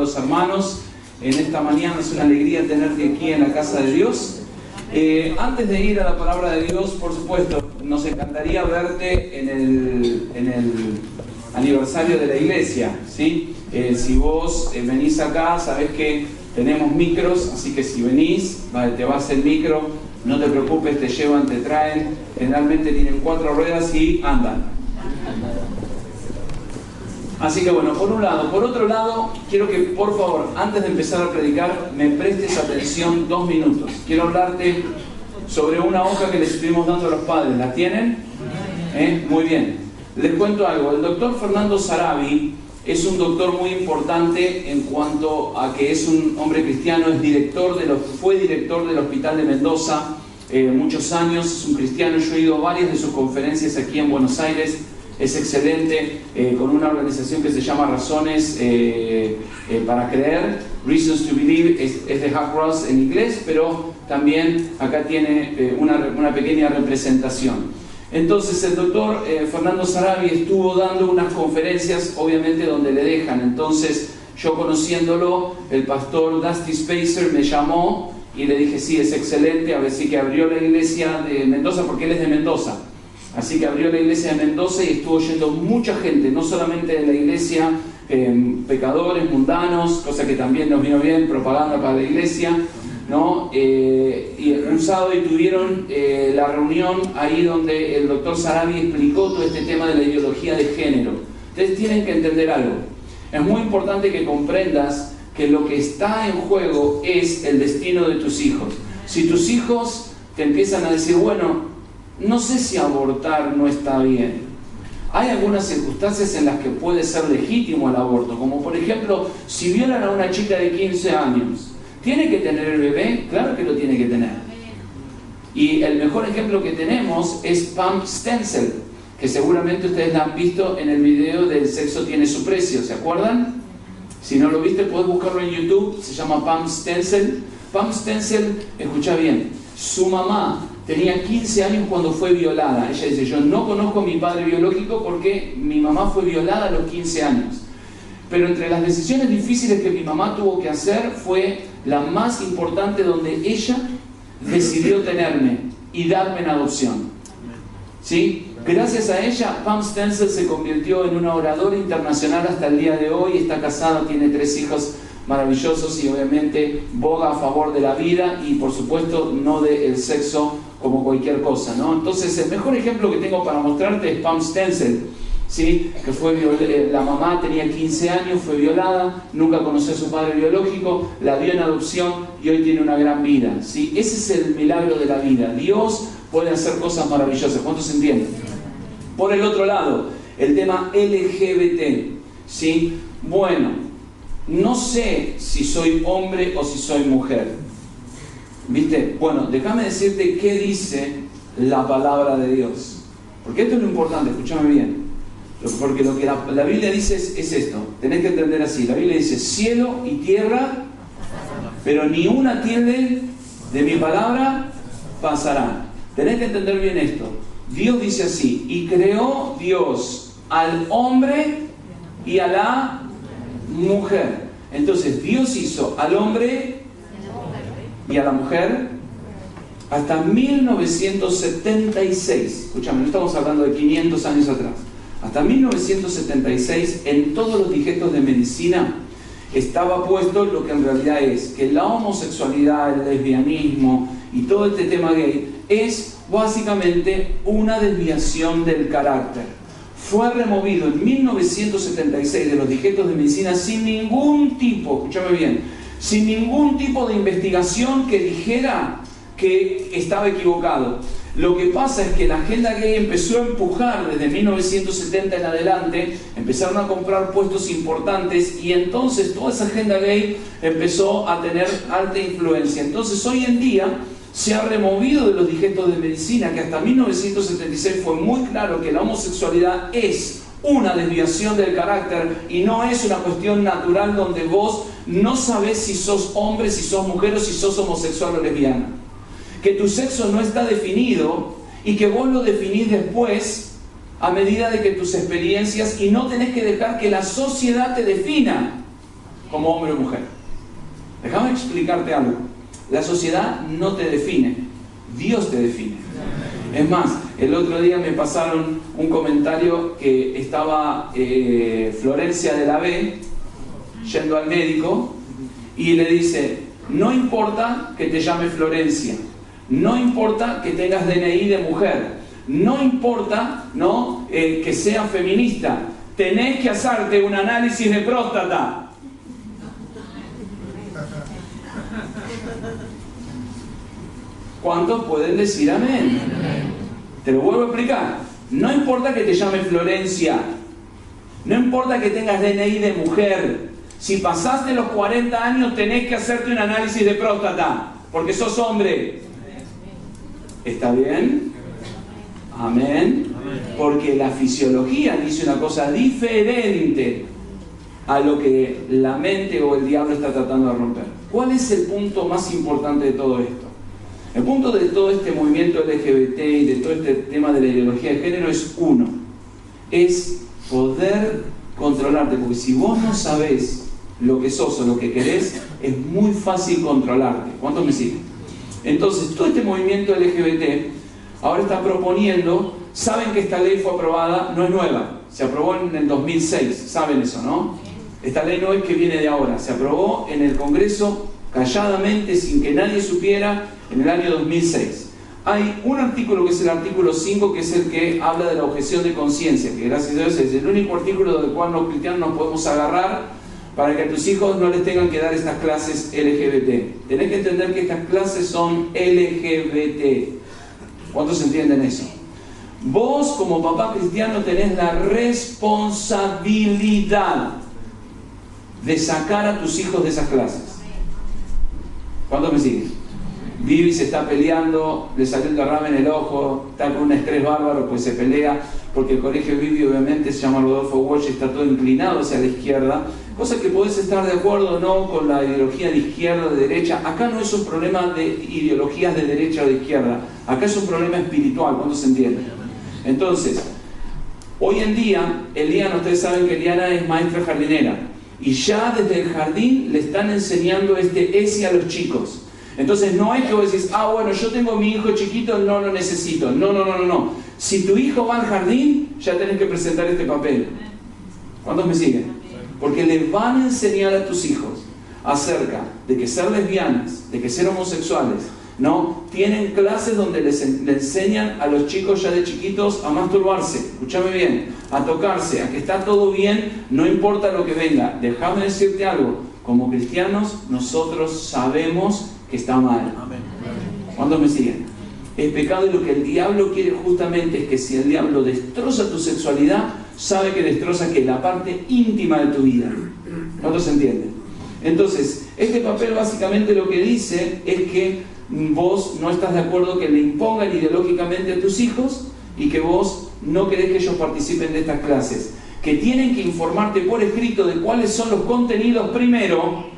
los hermanos en esta mañana. Es una alegría tenerte aquí en la casa de Dios. Antes de ir a la palabra de Dios, por supuesto, nos encantaría verte en el aniversario de la iglesia, ¿sí? Si vos venís acá, sabés que tenemos micros, así que si venís, te vas el micro, no te preocupes, te llevan, te traen. Generalmente tienen 4 ruedas y andan. Así que bueno, por un lado. Por otro lado, quiero que por favor, antes de empezar a predicar, me prestes atención 2 minutos. Quiero hablarte sobre una hoja que les estuvimos dando a los padres. ¿La tienen? Muy bien. Les cuento algo. El doctor Fernando Sarabi es un doctor muy importante en cuanto a que es un hombre cristiano, fue director del Hospital de Mendoza muchos años, es un cristiano. Yo he ido a varias de sus conferencias aquí en Buenos Aires. Es excelente, con una organización que se llama Razones para Creer, Reasons to Believe, es de Hackross en inglés, pero también acá tiene una pequeña representación. Entonces el doctor Fernando Sarabi estuvo dando unas conferencias, obviamente donde le dejan. Entonces yo, conociéndolo, el pastor Dusty Spacer me llamó y le dije, sí, es excelente, a ver si que abrió la iglesia de Mendoza, porque él es de Mendoza. Así que abrió la iglesia de Mendoza y estuvo yendo mucha gente, no solamente de la iglesia, pecadores, mundanos, cosa que también nos vino bien, propaganda para la iglesia, ¿no? Y un sábado tuvieron la reunión ahí donde el doctor Sarabi explicó todo este tema de la ideología de género. Ustedes tienen que entender algo. Es muy importante que comprendas que lo que está en juego es el destino de tus hijos. Si tus hijos te empiezan a decir, bueno, no sé si abortar no está bien. Hay algunas circunstancias en las que puede ser legítimo el aborto, como por ejemplo, si violan a una chica de 15 años, ¿tiene que tener el bebé? Claro que lo tiene que tener. Y el mejor ejemplo que tenemos es Pam Stenzel, que seguramente ustedes la han visto en el video del Sexo tiene su precio, ¿se acuerdan? Si no lo viste, puedes buscarlo en YouTube, se llama Pam Stenzel. Pam Stenzel, escucha bien, su mamá tenía 15 años cuando fue violada. Ella dice, yo no conozco a mi padre biológico porque mi mamá fue violada a los 15 años. Pero entre las decisiones difíciles que mi mamá tuvo que hacer fue la más importante, donde ella decidió tenerme y darme en adopción. ¿Sí? Gracias a ella, Pam Stenzel se convirtió en una oradora internacional hasta el día de hoy. Está casada, tiene 3 hijos maravillosos y obviamente boga a favor de la vida y por supuesto no del sexo como cualquier cosa, ¿no? Entonces el mejor ejemplo que tengo para mostrarte es Pam Stenzel, ¿sí? Que la mamá tenía 15 años, fue violada, nunca conoció a su padre biológico, la dio en adopción y hoy tiene una gran vida, ¿sí? Ese es el milagro de la vida. Dios puede hacer cosas maravillosas. ¿Cuántos entienden? Por el otro lado, el tema LGBT, ¿sí? Bueno, no sé si soy hombre o si soy mujer. ¿Viste? Bueno, déjame decirte qué dice la palabra de Dios. Porque esto es lo importante, escúchame bien. Porque lo que la Biblia dice es esto. Tenés que entender así. La Biblia dice cielo y tierra, pero ni una tilde de mi palabra pasará. Tenés que entender bien esto. Dios dice así, y creó Dios al hombre y a la mujer. Entonces Dios hizo al hombre y a la mujer hasta 1976. Escúchame, no estamos hablando de 500 años atrás. Hasta 1976, en todos los digetos de medicina estaba puesto lo que en realidad es que la homosexualidad, el lesbianismo y todo este tema gay es básicamente una desviación del carácter. Fue removido en 1976 de los digetos de medicina sin ningún tipo, escúchame bien, sin ningún tipo de investigación que dijera que estaba equivocado. Lo que pasa es que la agenda gay empezó a empujar desde 1970 en adelante, empezaron a comprar puestos importantes y entonces toda esa agenda gay empezó a tener alta influencia. Entonces hoy en día se ha removido de los digetos de medicina, que hasta 1976 fue muy claro que la homosexualidad es una desviación del carácter y no es una cuestión natural donde vos no sabés si sos hombre, si sos mujer o si sos homosexual o lesbiana. Que tu sexo no está definido y que vos lo definís después a medida de que tus experiencias, y no tenés que dejar que la sociedad te defina. como hombre o mujer. Déjame explicarte algo. La sociedad no te define, Dios te define. Es más, el otro día me pasaron un comentario que estaba Florencia de la B yendo al médico y le dice: no importa que te llame Florencia, no importa que tengas DNI de mujer, no importa, ¿no?, que seas feminista, tenés que hacerte un análisis de próstata. ¿Cuántos pueden decir amén? Te lo vuelvo a explicar. No importa que te llame Florencia, no importa que tengas DNI de mujer, si pasaste los 40 años tenés que hacerte un análisis de próstata, porque sos hombre. ¿Está bien? Amén. Porque la fisiología dice una cosa diferente a lo que la mente o el diablo está tratando de romper. ¿Cuál es el punto más importante de todo esto? El punto de todo este movimiento LGBT y de todo este tema de la ideología de género es uno: es poder controlarte, porque si vos no sabés lo que sos o lo que querés, es muy fácil controlarte. ¿Cuántos me siguen? Entonces, todo este movimiento LGBT ahora está proponiendo, saben que esta ley fue aprobada, no es nueva, se aprobó en el 2006, saben eso, ¿no? Esta ley no es que viene de ahora, se aprobó en el Congreso calladamente, sin que nadie supiera, en el año 2006. Hay un artículo que es el artículo 5, que es el que habla de la objeción de conciencia, que gracias a Dios es el único artículo del cual los cristianos nos podemos agarrar para que a tus hijos no les tengan que dar estas clases LGBT. Tenés que entender que estas clases son LGBT. ¿Cuántos entienden eso? Vos, como papá cristiano, tenés la responsabilidad de sacar a tus hijos de esas clases. ¿Cuántos me siguen? Vivi se está peleando, le salió el derrame en el ojo, está con un estrés bárbaro, pues se pelea, porque el colegio Vivi obviamente se llama Rodolfo Walsh, está todo inclinado hacia la izquierda, cosa que podés estar de acuerdo o no con la ideología de izquierda o de derecha. Acá no es un problema de ideologías de derecha o de izquierda, acá es un problema espiritual. ¿Cuánto se entiende? Entonces, hoy en día, Eliana, ustedes saben que Eliana es maestra jardinera, y ya desde el jardín le están enseñando este ESI a los chicos. Entonces no es que vos decís: ah, bueno, yo tengo mi hijo chiquito, no lo necesito. No. Si tu hijo va al jardín, ya tenés que presentar este papel. ¿Cuántos me siguen? Porque le van a enseñar a tus hijos acerca de que ser lesbianas, de que ser homosexuales, ¿no? Tienen clases donde le enseñan a los chicos ya de chiquitos a masturbarse, escúchame bien, a tocarse, a que está todo bien, no importa lo que venga. Déjame decirte algo, como cristianos nosotros sabemos que está mal. ¿Cuántos me siguen? Es pecado, y lo que el diablo quiere justamente es que si el diablo destroza tu sexualidad, sabe que destroza que la parte íntima de tu vida. ¿Cuántos se entienden? Entonces, este papel básicamente lo que dice es que vos no estás de acuerdo que le impongan ideológicamente a tus hijos y que vos no querés que ellos participen de estas clases, que tienen que informarte por escrito de cuáles son los contenidos primero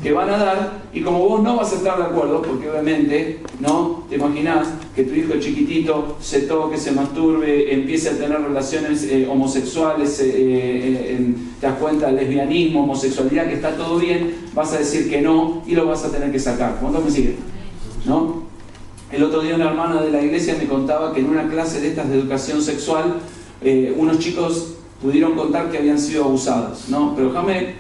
que van a dar, y como vos no vas a estar de acuerdo, porque obviamente, ¿no? Te imaginás que tu hijo chiquitito se toque, se masturbe, empiece a tener relaciones homosexuales, te das cuenta, lesbianismo, homosexualidad, que está todo bien, vas a decir que no y lo vas a tener que sacar. ¿Cuántos me siguen? ¿No? El otro día una hermana de la iglesia me contaba que en una clase de estas de educación sexual, unos chicos pudieron contar que habían sido abusados, ¿no? Pero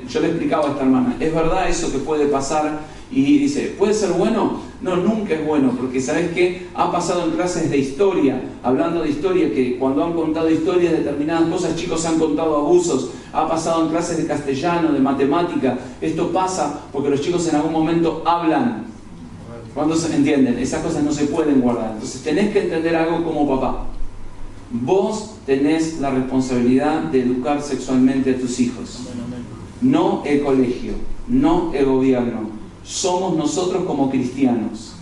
yo le explicaba a esta hermana: ¿es verdad eso que puede pasar? Y dice: ¿puede ser bueno? No, nunca es bueno, porque ¿sabes qué? Ha pasado en clases de historia, hablando de historia, que cuando han contado historias de determinadas cosas, chicos han contado abusos. Ha pasado en clases de castellano, de matemática. Esto pasa porque los chicos en algún momento hablan. ¿Cuántos se entienden? Esas cosas no se pueden guardar. Entonces tenés que entender algo como papá. Vos tenés la responsabilidad de educar sexualmente a tus hijos. No el colegio, no el gobierno. Somos nosotros como cristianos.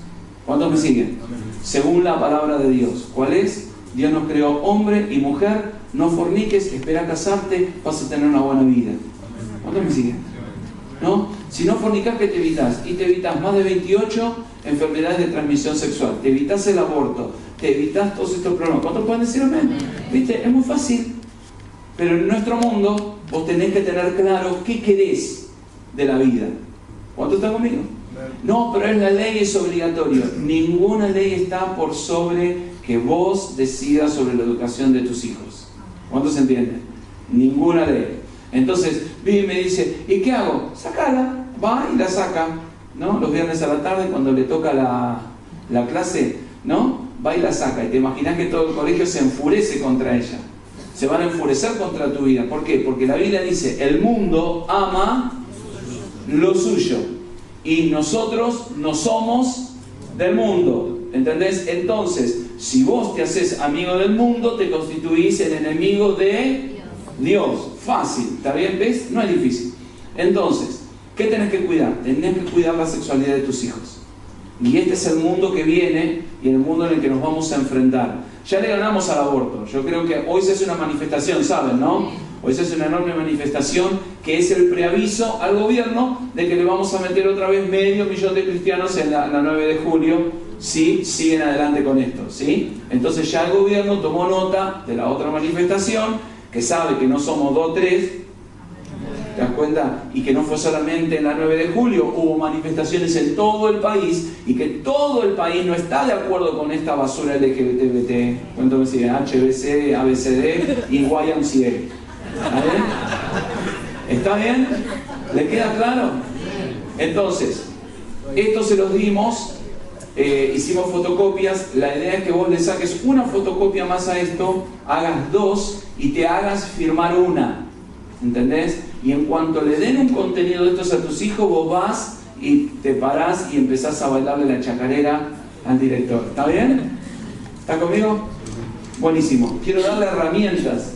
¿Cuántos me siguen? Según la palabra de Dios. ¿Cuál es? Dios nos creó hombre y mujer. No forniques, espera casarte, vas a tener una buena vida. ¿Cuántos me siguen? ¿No? Si no fornicas, ¿qué te evitas? Y te evitas más de 28 enfermedades de transmisión sexual. Te evitas el aborto. Te evitas todos estos problemas. ¿Cuántos pueden decir amén? ¿Viste? Es muy fácil. Pero en nuestro mundo vos tenés que tener claro qué querés de la vida. ¿Cuántos están conmigo? No, pero es la ley, es obligatorio. Ninguna ley está por sobre que vos decidas sobre la educación de tus hijos. ¿Cuántos entienden? Ninguna ley. Entonces, vive y me dice, ¿y qué hago? Sacala, va y la saca, ¿no? Los viernes a la tarde, cuando le toca la clase, ¿no? Va y la saca. Y te imaginas que todo el colegio se enfurece contra ella. Se van a enfurecer contra tu vida. ¿Por qué? Porque la Biblia dice, el mundo ama lo suyo. Y nosotros no somos del mundo. ¿Entendés? Entonces, si vos te haces amigo del mundo, te constituís el enemigo de Dios. Fácil, ¿está bien? ¿Ves? No es difícil. Entonces, ¿qué tenés que cuidar? Tenés que cuidar la sexualidad de tus hijos. Y este es el mundo que viene y el mundo en el que nos vamos a enfrentar. Ya le ganamos al aborto. Yo creo que hoy se hace una manifestación, ¿saben, no? Hoy se hace una enorme manifestación que es el preaviso al gobierno de que le vamos a meter otra vez 500.000 de cristianos en la 9 de julio si siguen adelante con esto, ¿sí? Entonces ya el gobierno tomó nota de la otra manifestación, que sabe que no somos 2 o 3, ¿te das cuenta? Y que no fue solamente en la 9 de julio, hubo manifestaciones en todo el país y que todo el país no está de acuerdo con esta basura LGBT, ¿cuánto me sigue? HBC, ABCD y YMCA. ¿Está bien? ¿Está bien? ¿Le queda claro? Entonces, esto se los dimos, hicimos fotocopias. La idea es que vos le saques una fotocopia más a esto, hagas 2 y te hagas firmar una. ¿Entendés? Y en cuanto le den un contenido de estos a tus hijos, vos vas y te parás y empezás a bailarle la chacarera al director. ¿Está bien? ¿Está conmigo? Buenísimo. Quiero darle herramientas.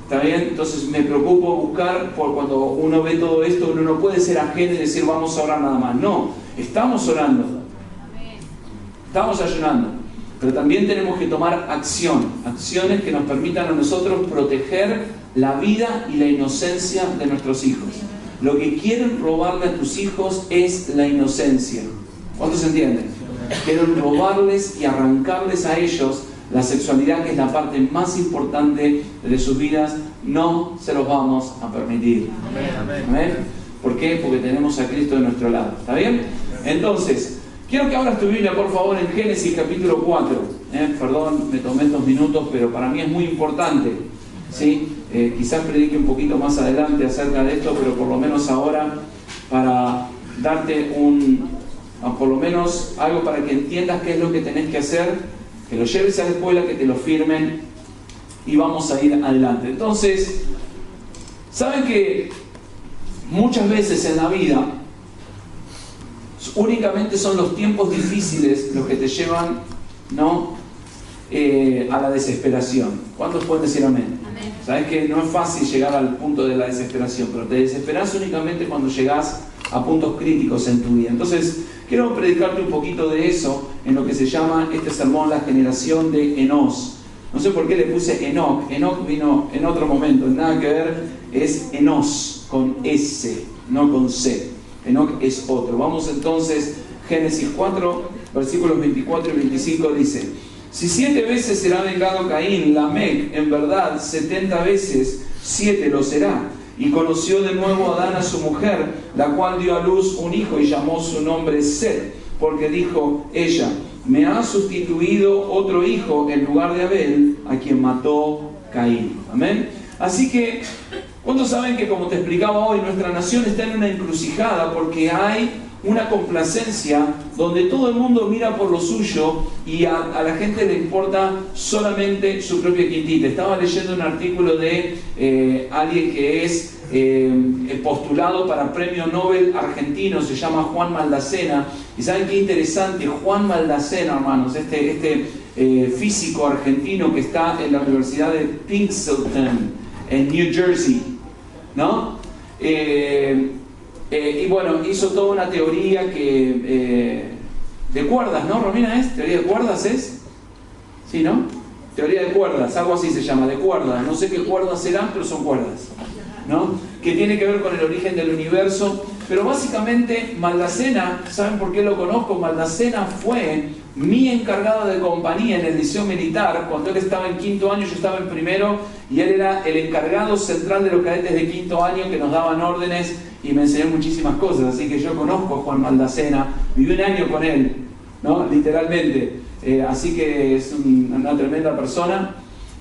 ¿Está bien? Entonces me preocupo buscar, por cuando uno ve todo esto, uno no puede ser ajeno y decir vamos a orar nada más. No, estamos orando. Estamos ayunando. Pero también tenemos que tomar acción. Acciones que nos permitan a nosotros proteger la vida y la inocencia de nuestros hijos. Lo que quieren robarle a tus hijos es la inocencia. ¿Cuántos entienden? Quieren robarles y arrancarles a ellos la sexualidad, que es la parte más importante de sus vidas. No se los vamos a permitir. ¿Amén? ¿Por qué? Porque tenemos a Cristo de nuestro lado. ¿Está bien? Entonces, quiero que abras tu Biblia, por favor, en Génesis capítulo 4. Perdón, me tomé 2 minutos, pero para mí es muy importante. ¿Sí? Quizás predique un poquito más adelante acerca de esto, pero por lo menos ahora, para darte por lo menos algo para que entiendas qué es lo que tenés que hacer, que lo lleves a la escuela, que te lo firmen y vamos a ir adelante. Entonces, ¿saben que muchas veces en la vida únicamente son los tiempos difíciles los que te llevan, ¿no? A la desesperación? ¿Cuántos pueden decir amén? Amén. Sabes que no es fácil llegar al punto de la desesperación, pero te desesperas únicamente cuando llegas a puntos críticos en tu vida. Entonces, quiero predicarte un poquito de eso en lo que se llama este sermón, la generación de Enos. No sé por qué le puse Enoc. Enoc vino en otro momento, nada que ver, es Enos, con S, no con C. Enoc es otro. Vamos entonces, Génesis 4, versículos 24 y 25 dice: si 7 veces será vengado Caín, Lamec, en verdad 70 veces 7 lo será. Y conoció de nuevo Adán a su mujer, la cual dio a luz un hijo y llamó su nombre Set, porque dijo ella: me ha sustituido otro hijo en lugar de Abel, a quien mató Caín. Amén. Así que, ¿cuántos saben que, como te explicaba hoy, nuestra nación está en una encrucijada porque hay una complacencia donde todo el mundo mira por lo suyo y a la gente le importa solamente su propia quintita? Estaba leyendo un artículo de alguien que es postulado para premio Nobel argentino, se llama Juan Maldacena, y ¿saben qué interesante? Juan Maldacena, hermanos, este físico argentino que está en la Universidad de Princeton en New Jersey, ¿no? Y bueno, hizo toda una teoría de cuerdas, ¿no, Romina? ¿Teoría de cuerdas es? ¿Sí, no? Teoría de cuerdas, algo así se llama, de cuerdas. No sé qué cuerdas serán, pero son cuerdas, ¿no? Que tiene que ver con el origen del universo. Pero básicamente Maldacena, ¿saben por qué lo conozco? Maldacena fue mi encargado de compañía en el liceo militar. Cuando él estaba en quinto año, yo estaba en primero, y él era el encargado central de los cadetes de quinto año que nos daban órdenes y me enseñó muchísimas cosas. Así que yo conozco a Juan Maldacena, viví un año con él, ¿no? Literalmente. Así que es una tremenda persona.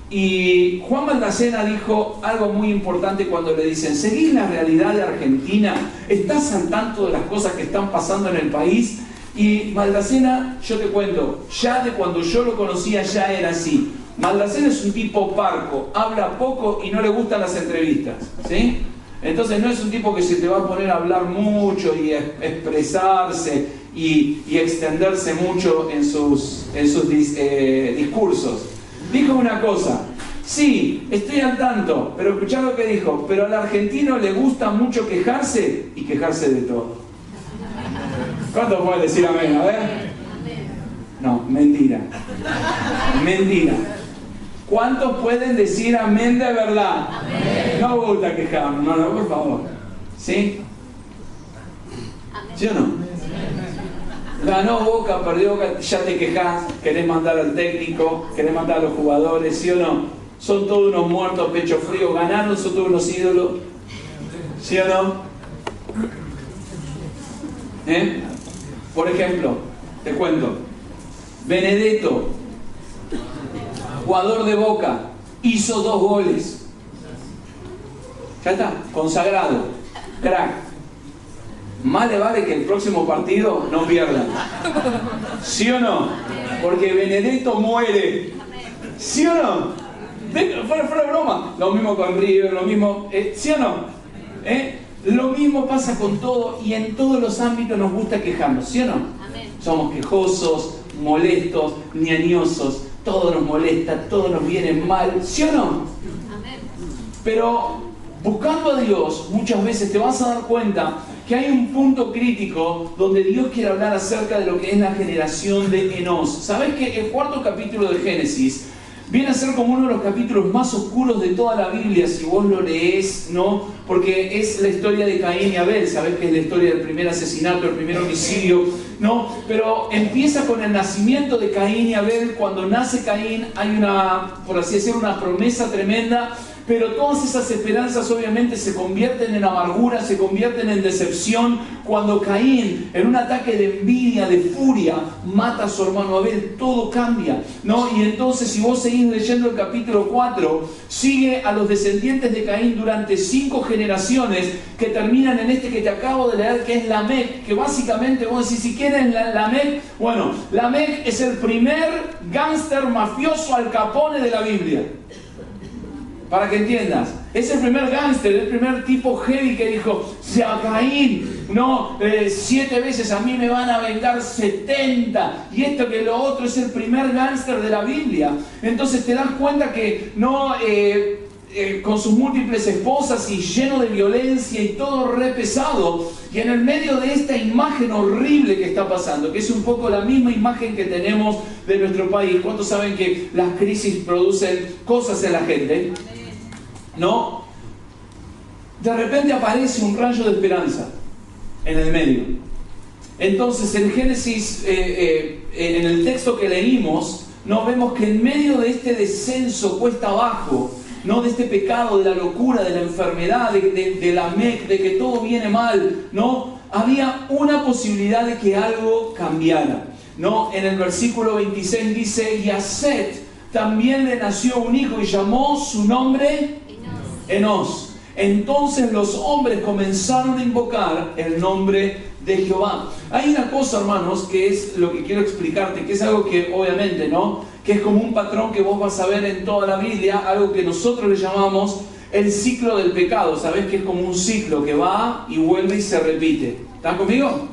Y Juan Maldacena dijo algo muy importante cuando le dicen: ¿seguís la realidad de Argentina? ¿Estás al tanto de las cosas que están pasando en el país? Y Maldacena, yo te cuento, ya de cuando yo lo conocía ya era así. Maldacena es un tipo parco, habla poco y no le gustan las entrevistas, ¿sí? Entonces no es un tipo que se te va a poner a hablar mucho y expresarse y extenderse mucho en sus discursos. Dijo una cosa: sí, estoy al tanto, pero escuchá lo que dijo, pero al argentino le gusta mucho quejarse y quejarse de todo. ¿Cuántos pueden decir amén? A ver. No, mentira. Mentira. ¿Cuántos pueden decir amén de verdad? Amén. No me gusta quejarme, no, por favor. ¿Sí? ¿Sí o no? Ganó Boca, perdió Boca, ya te quejás, querés mandar al técnico, querés mandar a los jugadores, ¿sí o no? Son todos unos muertos, pecho frío, ganaron, son todos unos ídolos, ¿sí o no? Por ejemplo, te cuento, Benedetto, jugador de Boca, hizo 2 goles. Ya está, consagrado, crack. Más le vale que el próximo partido no pierdan. ¿Sí o no? Porque Benedetto muere. ¿Sí o no? Fuera de broma. Lo mismo con River, lo mismo. ¿Sí o no? Lo mismo pasa con todo y en todos los ámbitos nos gusta quejarnos. ¿Sí o no? Amén. Somos quejosos, molestos, ñañosos. Todo nos molesta, todo nos viene mal. ¿Sí o no? Amén. Pero buscando a Dios, muchas veces te vas a dar cuenta que hay un punto crítico donde Dios quiere hablar acerca de lo que es la generación de Enos. ¿Sabés que el 4º capítulo de Génesis viene a ser como uno de los capítulos más oscuros de toda la Biblia, si vos lo leés, ¿no? Porque es la historia de Caín y Abel. Sabés que es la historia del primer asesinato, el primer homicidio, ¿no? Pero empieza con el nacimiento de Caín y Abel. Cuando nace Caín hay una, por así decirlo, una promesa tremenda. Pero todas esas esperanzas obviamente se convierten en amargura, se convierten en decepción cuando Caín, en un ataque de envidia, de furia, mata a su hermano Abel. Todo cambia, ¿no? Y entonces, si vos seguís leyendo el capítulo 4, sigue a los descendientes de Caín durante 5 generaciones que terminan en este que te acabo de leer, que es Lamec, que básicamente vos decís, si quieren Lamec, bueno, Lamec es el primer gángster mafioso Al Capone de la Biblia. Para que entiendas, es el primer gángster, el primer tipo heavy que dijo: si a Caín, no, 7 veces a mí me van a vengar 70, y esto que lo otro. Es el primer gángster de la Biblia. Entonces te das cuenta que no, con sus múltiples esposas y lleno de violencia y todo re pesado, y en el medio de esta imagen horrible que está pasando, que es un poco la misma imagen que tenemos de nuestro país. ¿Cuántos saben que las crisis producen cosas en la gente? ¿No? De repente aparece un rayo de esperanza en el medio. Entonces en Génesis, en el texto que leímos, nos vemos que en medio de este descenso cuesta abajo, ¿no? De este pecado, de la locura, de la enfermedad, de la Lamec, de que todo viene mal, ¿no? Había una posibilidad de que algo cambiara, ¿no? En el versículo 26 dice: y a Set también le nació un hijo y llamó su nombre Enos. Entonces los hombres comenzaron a invocar el nombre de Jehová. Hay una cosa, hermanos, que es lo que quiero explicarte, que es algo que obviamente, ¿no? Que es como un patrón que vos vas a ver en toda la Biblia, algo que nosotros le llamamos el ciclo del pecado. ¿Sabés que es como un ciclo que va y vuelve y se repite? ¿Están conmigo?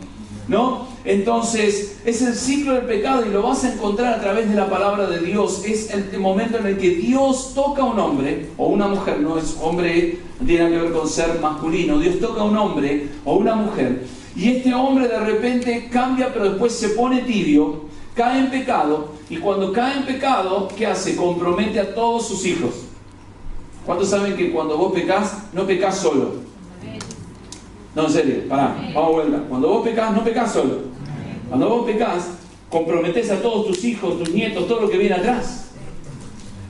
¿No? Entonces, es el ciclo del pecado y lo vas a encontrar a través de la palabra de Dios. Es el momento en el que Dios toca a un hombre o una mujer, no es hombre, no tiene que ver con ser masculino. Dios toca a un hombre o una mujer y este hombre de repente cambia, pero después se pone tibio, cae en pecado, y cuando cae en pecado, ¿qué hace? Compromete a todos sus hijos. ¿Cuántos saben que cuando vos pecás, no pecás solo? No, en serio, pará, vamos a vuelta. Cuando vos pecás, no pecás solo. Cuando vos pecás, comprometés a todos tus hijos, tus nietos, todo lo que viene atrás.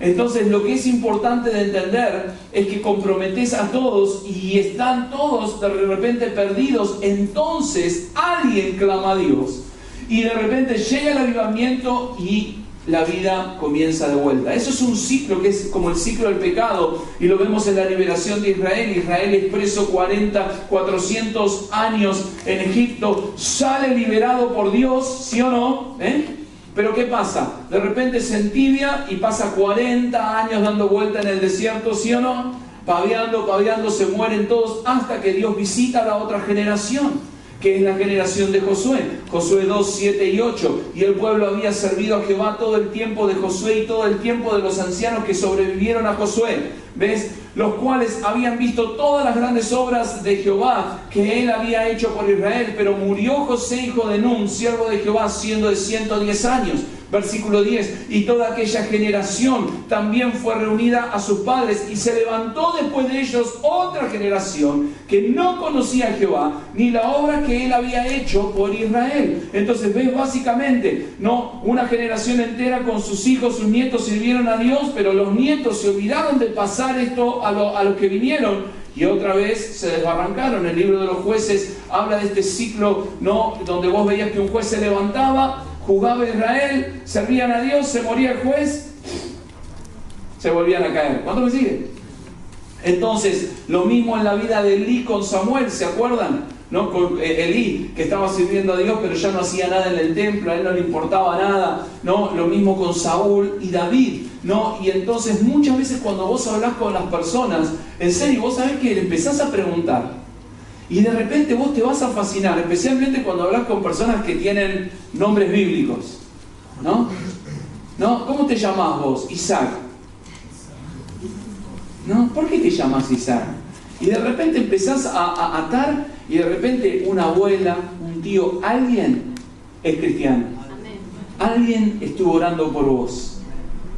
Entonces lo que es importante de entender es que comprometés a todos y están todos de repente perdidos. Entonces alguien clama a Dios y de repente llega el avivamiento y la vida comienza de vuelta. Eso es un ciclo que es como el ciclo del pecado, y lo vemos en la liberación de Israel. Israel es preso 400 años en Egipto, sale liberado por Dios, ¿sí o no? Pero ¿qué pasa? De repente se entibia y pasa 40 años dando vuelta en el desierto, ¿sí o no? Paviando, se mueren todos hasta que Dios visita a la otra generación, que es la generación de Josué. Josué 2, 7 y 8. Y el pueblo había servido a Jehová todo el tiempo de Josué y todo el tiempo de los ancianos que sobrevivieron a Josué. ¿Ves? Los cuales habían visto todas las grandes obras de Jehová que él había hecho por Israel. Pero murió José, hijo de Nun, siervo de Jehová, siendo de 110 años. Versículo 10. Y toda aquella generación también fue reunida a sus padres, y se levantó después de ellos otra generación que no conocía a Jehová ni la obra que él había hecho por Israel. Entonces ves, básicamente, no, una generación entera con sus hijos, sus nietos sirvieron a Dios, pero los nietos se olvidaron de pasar esto a los que vinieron, y otra vez se desbarrancaron. El libro de los jueces habla de este ciclo, ¿no?, donde vos veías que un juez se levantaba, juzgaba a Israel, servían a Dios, se moría el juez, se volvían a caer. ¿Cuánto me sigue? Entonces, lo mismo en la vida de Elí con Samuel, ¿se acuerdan? ¿No? Con Elí, que estaba sirviendo a Dios, pero ya no hacía nada en el templo, a él no le importaba nada, ¿no? Lo mismo con Saúl y David, ¿no? Y entonces muchas veces cuando vos hablás con las personas, en serio, vos sabés que le empezás a preguntar, y de repente vos te vas a fascinar, especialmente cuando hablas con personas que tienen nombres bíblicos, ¿no? ¿No? ¿Cómo te llamás vos? Isaac. ¿No? ¿Por qué te llamas Isaac? Y de repente empezás a atar, y de repente una abuela, un tío, alguien es cristiano. Alguien estuvo orando por vos.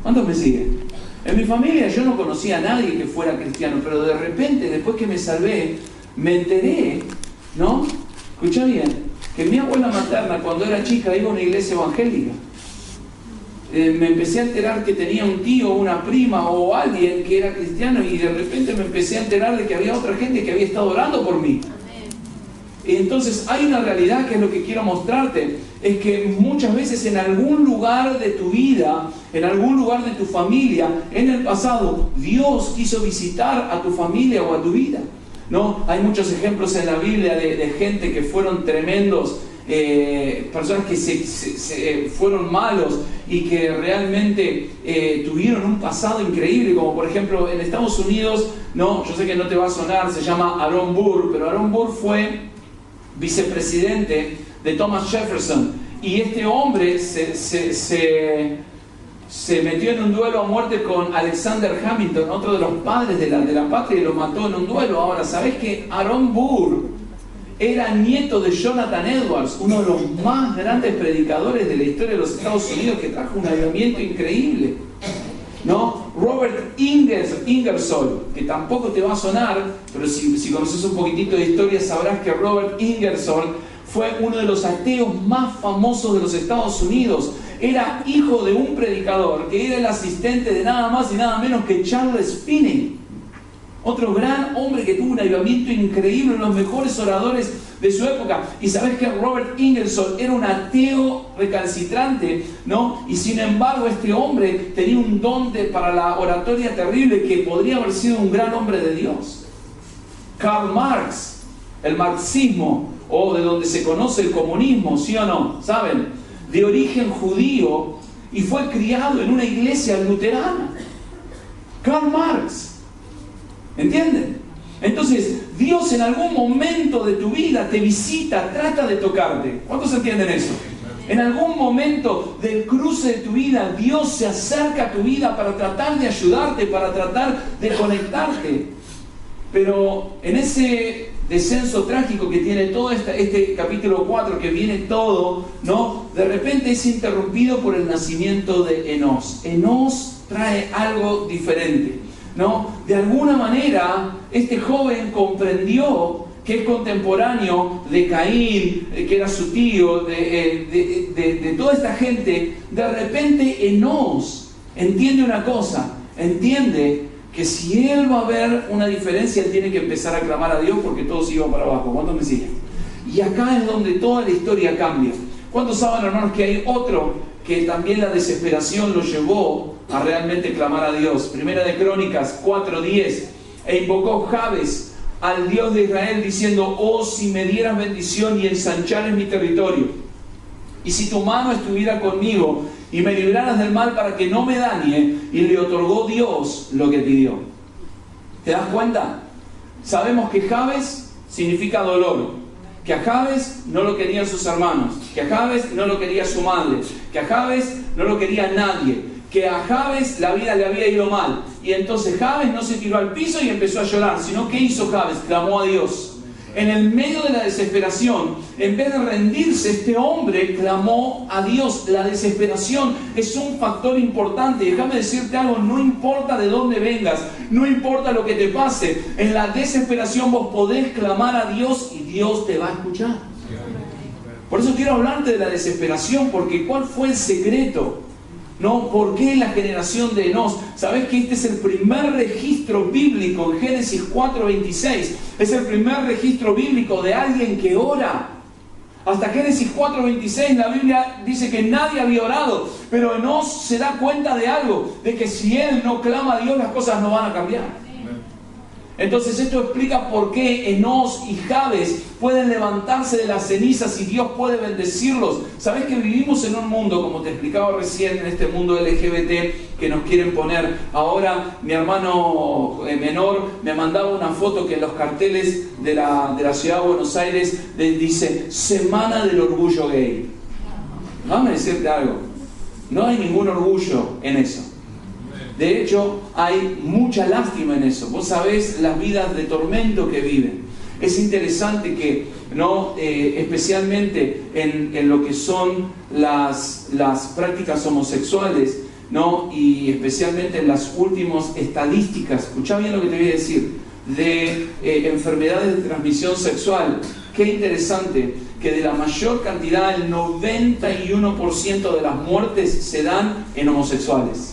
¿Cuántos me siguen? En mi familia yo no conocía a nadie que fuera cristiano, pero de repente, después que me salvé, me enteré, ¿no? Escucha bien, que mi abuela materna cuando era chica iba a una iglesia evangélica. Me empecé a enterar que tenía un tío, una prima o alguien que era cristiano, y de repente me empecé a enterar de que había otra gente que había estado orando por mí. Y entonces hay una realidad que es lo que quiero mostrarte, es que muchas veces en algún lugar de tu vida, en algún lugar de tu familia, en el pasado, Dios quiso visitar a tu familia o a tu vida, ¿no? Hay muchos ejemplos en la Biblia de gente que fueron tremendos, personas que fueron malos y que realmente tuvieron un pasado increíble, como por ejemplo en Estados Unidos, ¿no? Yo sé que no te va a sonar, se llama Aaron Burr, pero Aaron Burr fue vicepresidente de Thomas Jefferson, y este hombre se metió en un duelo a muerte con Alexander Hamilton, otro de los padres de la patria, y lo mató en un duelo. Ahora, ¿sabés que Aaron Burr era nieto de Jonathan Edwards, uno de los más grandes predicadores de la historia de los Estados Unidos, que trajo un avivamiento increíble, ¿no? Robert Ingersoll, que tampoco te va a sonar, pero si conoces un poquitito de historia sabrás que Robert Ingersoll fue uno de los ateos más famosos de los Estados Unidos. Era hijo de un predicador que era el asistente de nada más y nada menos que Charles Finney, otro gran hombre que tuvo un avivamiento increíble, uno de los mejores oradores de su época. Y sabes que Robert Ingersoll era un ateo recalcitrante, ¿no? Y sin embargo este hombre tenía un don para la oratoria terrible, que podría haber sido un gran hombre de Dios. Karl Marx, el marxismo, o de donde se conoce el comunismo, ¿sí o no? ¿Saben? De origen judío, y fue criado en una iglesia luterana. Karl Marx. ¿Entienden? Entonces, Dios en algún momento de tu vida te visita, trata de tocarte. ¿Cuántos entienden eso? En algún momento del cruce de tu vida, Dios se acerca a tu vida para tratar de ayudarte, para tratar de conectarte. Pero en ese descenso trágico que tiene todo este capítulo 4, que viene todo, ¿no? De repente es interrumpido por el nacimiento de Enós. Enós trae algo diferente, ¿no? De alguna manera, este joven comprendió que es contemporáneo de Caín, que era su tío, de toda esta gente, de repente Enós entiende una cosa, entiende que si él va a ver una diferencia, él tiene que empezar a clamar a Dios porque todos iban para abajo. ¿Cuántos me siguen? Y acá es donde toda la historia cambia. ¿Cuántos saben, hermanos, que hay otro que también la desesperación lo llevó a realmente clamar a Dios? Primera de Crónicas 4:10. E invocó Jabes al Dios de Israel diciendo: oh, si me dieras bendición y ensanchares mi territorio, y si tu mano estuviera conmigo y me libraras del mal para que no me dañe. Y le otorgó Dios lo que pidió. ¿Te das cuenta? Sabemos que Jabes significa dolor, que a Jabes no lo querían sus hermanos, que a Jabes no lo quería su madre, que a Jabes no lo quería nadie, que a Jabes la vida le había ido mal. Y entonces Jabes no se tiró al piso y empezó a llorar, sino ¿qué hizo Jabes? Clamó a Dios. En el medio de la desesperación, en vez de rendirse, este hombre clamó a Dios. La desesperación es un factor importante. Déjame decirte algo, no importa de dónde vengas, no importa lo que te pase, en la desesperación vos podés clamar a Dios y Dios te va a escuchar. Por eso quiero hablarte de la desesperación, porque ¿cuál fue el secreto? ¿No? ¿Por qué la generación de Enós? ¿Sabés que este es el primer registro bíblico en Génesis 4:26? Es el primer registro bíblico de alguien que ora. Hasta Génesis 4:26 la Biblia dice que nadie había orado, pero Enós se da cuenta de algo, de que si él no clama a Dios, las cosas no van a cambiar. Entonces esto explica por qué Enós y Jabes pueden levantarse de las cenizas y Dios puede bendecirlos. ¿Sabés que vivimos en un mundo, como te explicaba recién, en este mundo LGBT que nos quieren poner? Ahora mi hermano menor me mandaba una foto que en los carteles de la ciudad de Buenos Aires dice Semana del Orgullo Gay. Déjame decirte algo, no hay ningún orgullo en eso. De hecho, hay mucha lástima en eso. Vos sabés las vidas de tormento que viven. Es interesante que, ¿no? Especialmente en lo que son las prácticas homosexuales, ¿no? Y especialmente en las últimas estadísticas, escuchá bien lo que te voy a decir, de enfermedades de transmisión sexual. Qué interesante que de la mayor cantidad, el 91% de las muertes se dan en homosexuales.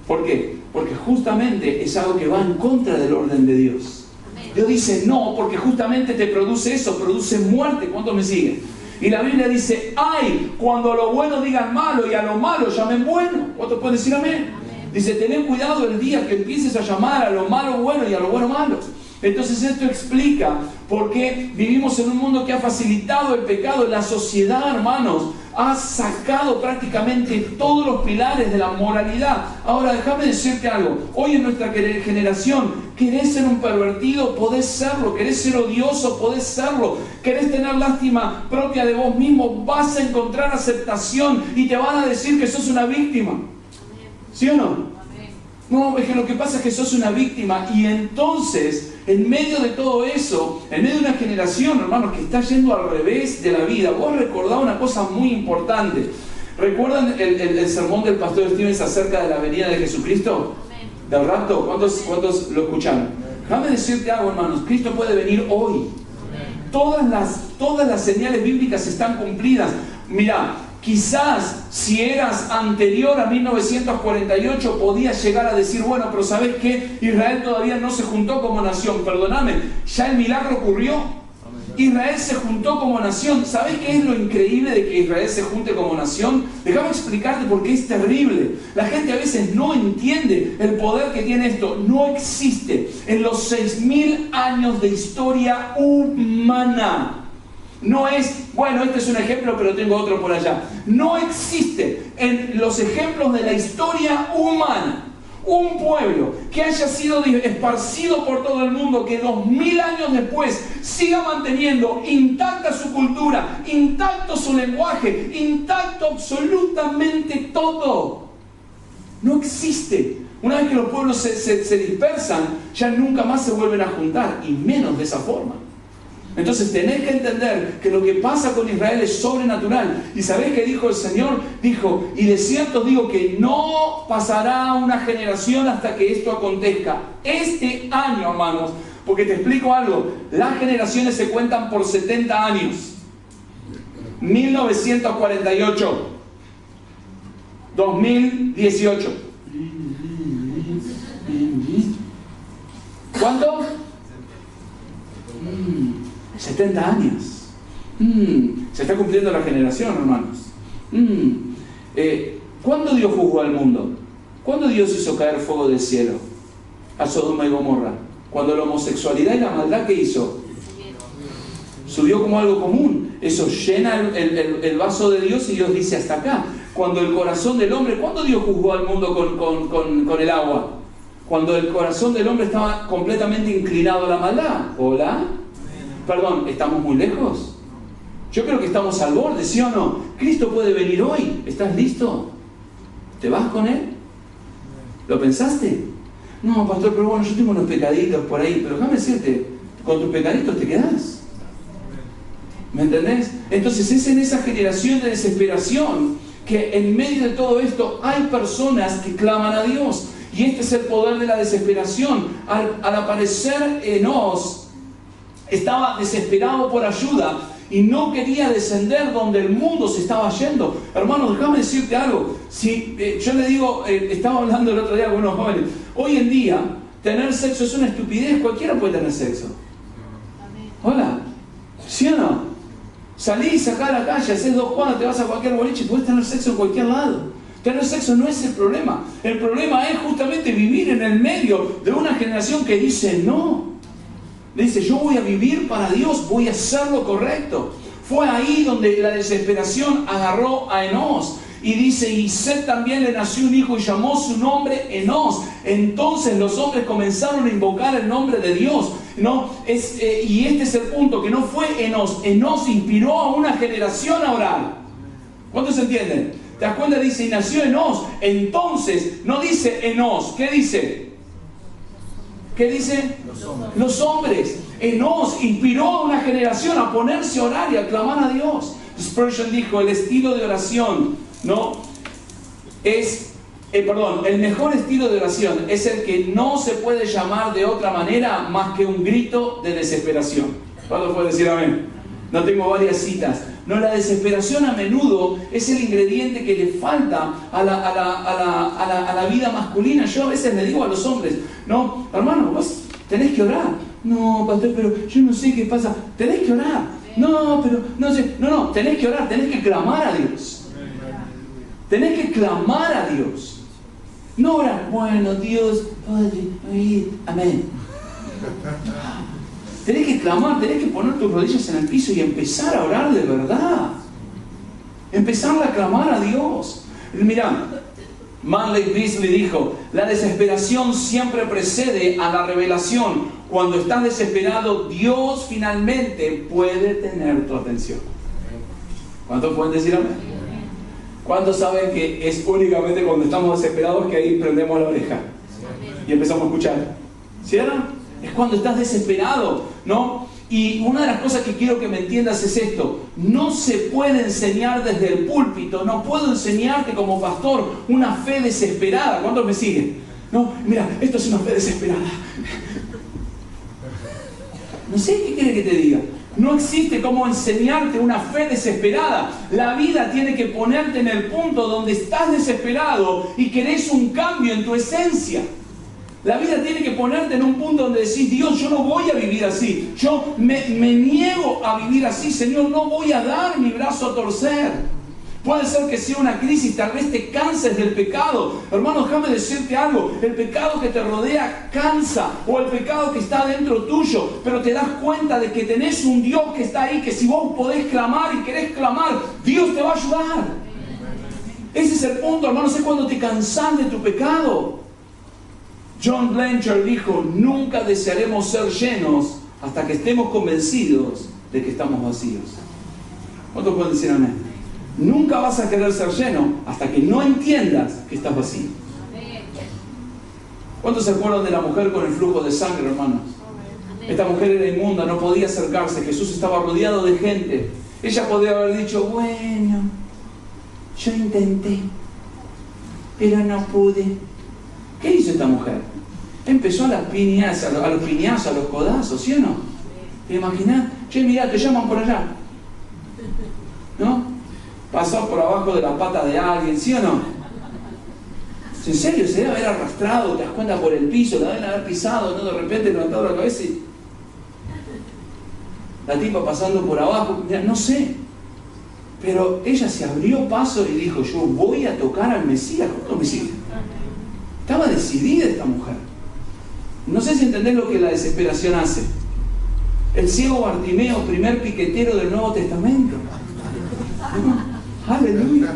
¿Por qué? Porque justamente es algo que va en contra del orden de Dios. Dios dice no, porque justamente te produce eso, produce muerte. ¿Cuántos me siguen? Y la Biblia dice, ay, cuando a lo bueno digan malo y a lo malo llamen bueno. ¿Cuántos pueden decir amén? Dice, tened cuidado el día que empieces a llamar a lo malo bueno y a lo bueno malo. Entonces esto explica por qué vivimos en un mundo que ha facilitado el pecado. La sociedad, hermanos, ha sacado prácticamente todos los pilares de la moralidad. Ahora déjame decirte algo, hoy en nuestra generación, ¿querés ser un pervertido? Podés serlo. ¿Querés ser odioso? Podés serlo. ¿Querés tener lástima propia de vos mismo? Vas a encontrar aceptación y te van a decir que sos una víctima. ¿Sí o no? No, es que lo que pasa es que sos una víctima. Y entonces, en medio de todo eso, en medio de una generación, hermanos, que está yendo al revés de la vida, vos recordás una cosa muy importante. ¿Recuerdan el sermón del pastor Stevens acerca de la venida de Jesucristo? ¿Del rapto? ¿Cuántos lo escucharon? Déjame decirte algo, hermanos, Cristo puede venir hoy. Todas las señales bíblicas están cumplidas. Mirá, quizás si eras anterior a 1948 podías llegar a decir, bueno, pero ¿sabés qué? Israel todavía no se juntó como nación. Perdóname, ya el milagro ocurrió. Israel se juntó como nación. ¿Sabés qué es lo increíble de que Israel se junte como nación? Déjame explicarte por qué es terrible. La gente a veces no entiende el poder que tiene esto. No existe en los 6000 años de historia humana. No es, bueno, este es un ejemplo, pero tengo otro por allá. No existe en los ejemplos de la historia humana un pueblo que haya sido esparcido por todo el mundo, que 2000 años después siga manteniendo intacta su cultura, intacto su lenguaje, intacto absolutamente todo. No existe. Una vez que los pueblos se dispersan, ya nunca más se vuelven a juntar, y menos de esa forma. Entonces tenés que entender que lo que pasa con Israel es sobrenatural. ¿Y sabés qué dijo el Señor? Dijo, y de cierto digo que no pasará una generación hasta que esto acontezca. Este año, hermanos, Porque te explico algo, las generaciones se cuentan por 70 años. 1948, 2018. ¿Cuánto? 70 años. Se está cumpliendo la generación, hermanos. ¿Cuándo Dios juzgó al mundo? ¿Cuándo Dios hizo caer fuego del cielo a Sodoma y Gomorra? Cuando la homosexualidad y la maldad, ¿qué hizo? Subió como algo común. Eso llena el vaso de Dios y Dios dice hasta acá. Cuando el corazón del hombre, ¿cuándo Dios juzgó al mundo con el agua? Cuando el corazón del hombre estaba completamente inclinado a la maldad. ¿Hola? Perdón, ¿estamos muy lejos? Yo creo que estamos al borde, ¿sí o no? Cristo puede venir hoy. ¿Estás listo? ¿Te vas con Él? ¿Lo pensaste? No, pastor, pero bueno, yo tengo unos pecaditos por ahí. Pero déjame decirte, con tus pecaditos te quedás. ¿Me entendés? Entonces es en esa generación de desesperación que en medio de todo esto hay personas que claman a Dios. Y este es el poder de la desesperación. Al aparecer Enós, estaba desesperado por ayuda y no quería descender donde el mundo se estaba yendo. Hermanos, déjame decirte algo. Si, yo le digo, estaba hablando el otro día con unos jóvenes, hoy en día tener sexo es una estupidez, cualquiera puede tener sexo. Hola, ¿sí o no? Salís acá a la calle, haces 2 cuadras, te vas a cualquier boliche y puedes tener sexo en cualquier lado. Tener sexo no es el problema. El problema es justamente vivir en el medio de una generación que dice no. Dice, yo voy a vivir para Dios, voy a hacer lo correcto. Fue ahí donde la desesperación agarró a Enós. Y dice, y Set también le nació un hijo y llamó su nombre Enós. Entonces los hombres comenzaron a invocar el nombre de Dios. ¿No? Y este es el punto, que no fue Enós. Enós inspiró a una generación a orar. ¿Cuántos entienden? ¿Te das cuenta? Dice, y nació Enós. Entonces, no dice Enós. ¿Qué dice? ¿Qué dice? Los hombres. Enós inspiró a una generación a ponerse a orar y a clamar a Dios. Spurgeon dijo, el estilo de oración, ¿no? Es, el mejor estilo de oración es el que no se puede llamar de otra manera más que un grito de desesperación. ¿Cuándo puede decir amén? No tengo varias citas. No, la desesperación a menudo es el ingrediente que le falta a la vida masculina. Yo a veces le digo a los hombres, no, hermano, vos tenés que orar. No, pastor, pero yo no sé qué pasa. Tenés que orar. No, pero no sé. No, tenés que orar, tenés que clamar a Dios. Tenés que clamar a Dios. No orar, bueno, Dios, Padre, amén. Tenés que clamar, tenés que poner tus rodillas en el piso y empezar a orar de verdad. Empezar a clamar a Dios. Mirá, Manley Beasley dijo, la desesperación siempre precede a la revelación. Cuando estás desesperado, Dios finalmente puede tener tu atención. ¿Cuántos pueden decir amén? ¿Cuántos saben que es únicamente cuando estamos desesperados que ahí prendemos la oreja y empezamos a escuchar? ¿Cierto? Es cuando estás desesperado, ¿no? Y una de las cosas que quiero que me entiendas es esto. No se puede enseñar desde el púlpito. No puedo enseñarte como pastor una fe desesperada. ¿Cuántos me siguen? No, mira, esto es una fe desesperada. No sé qué quiere que te diga. No existe cómo enseñarte una fe desesperada. La vida tiene que ponerte en el punto donde estás desesperado y querés un cambio en tu esencia. La vida tiene que ponerte en un punto donde decís, Dios, yo no voy a vivir así. Yo me niego a vivir así. Señor, no voy a dar mi brazo a torcer. Puede ser que sea una crisis, tal vez te canses del pecado. Hermano, déjame decirte algo. El pecado que te rodea cansa, o el pecado que está dentro tuyo. Pero te das cuenta de que tenés un Dios que está ahí, que si vos podés clamar y querés clamar, Dios te va a ayudar. Ese es el punto, hermanos, es cuando te cansás de tu pecado. John Blanchard dijo, nunca desearemos ser llenos hasta que estemos convencidos de que estamos vacíos. ¿Cuántos pueden decir amén? Nunca vas a querer ser lleno hasta que no entiendas que estás vacío. ¿Cuántos se acuerdan de la mujer con el flujo de sangre, hermanos? Esta mujer era inmunda, no podía acercarse. Jesús estaba rodeado de gente. Ella podría haber dicho, bueno, yo intenté, pero no pude. ¿Qué hizo esta mujer? Empezó a las piñas, a los piñazos, a los codazos, ¿sí o no? ¿Te imaginas? Che, mirá, te llaman por allá. ¿No? Pasó por abajo de la pata de alguien, ¿sí o no? En serio, se debe haber arrastrado, te das cuenta, por el piso, la deben haber pisado, ¿no? De repente levantado la cabeza y la tipa pasando por abajo, mira, no sé. Pero ella se abrió paso y dijo, yo voy a tocar al Mesías. ¿Cómo me sigue? Estaba decidida esta mujer. No sé si entendés lo que la desesperación hace. El ciego Bartimeo, primer piquetero del Nuevo Testamento. ¿No? Aleluya.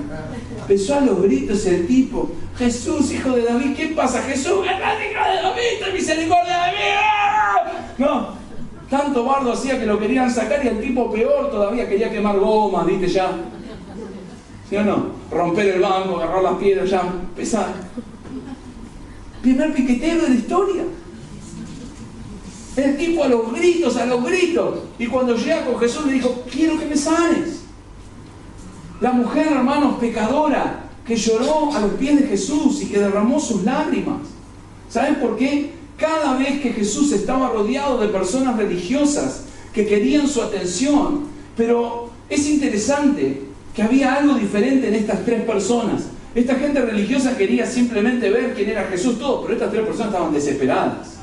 Empezó a los gritos el tipo, Jesús, hijo de David, ¿qué pasa? Jesús, hijo de David, ten misericordia de mí. No, tanto bardo hacía que lo querían sacar y el tipo peor todavía quería quemar gomas, ¿viste? Ya, ¿sí o no? Romper el banco, agarrar las piedras, ya, pesar. Primer piquetero de la historia. El tipo a los gritos, y cuando llega con Jesús le dijo, quiero que me sanes. La mujer, hermanos, pecadora, que lloró a los pies de Jesús y que derramó sus lágrimas. ¿Saben por qué? Cada vez que Jesús estaba rodeado de personas religiosas que querían su atención, pero es interesante que había algo diferente en estas tres personas. Esta gente religiosa quería simplemente ver quién era Jesús, todo, pero estas tres personas estaban desesperadas.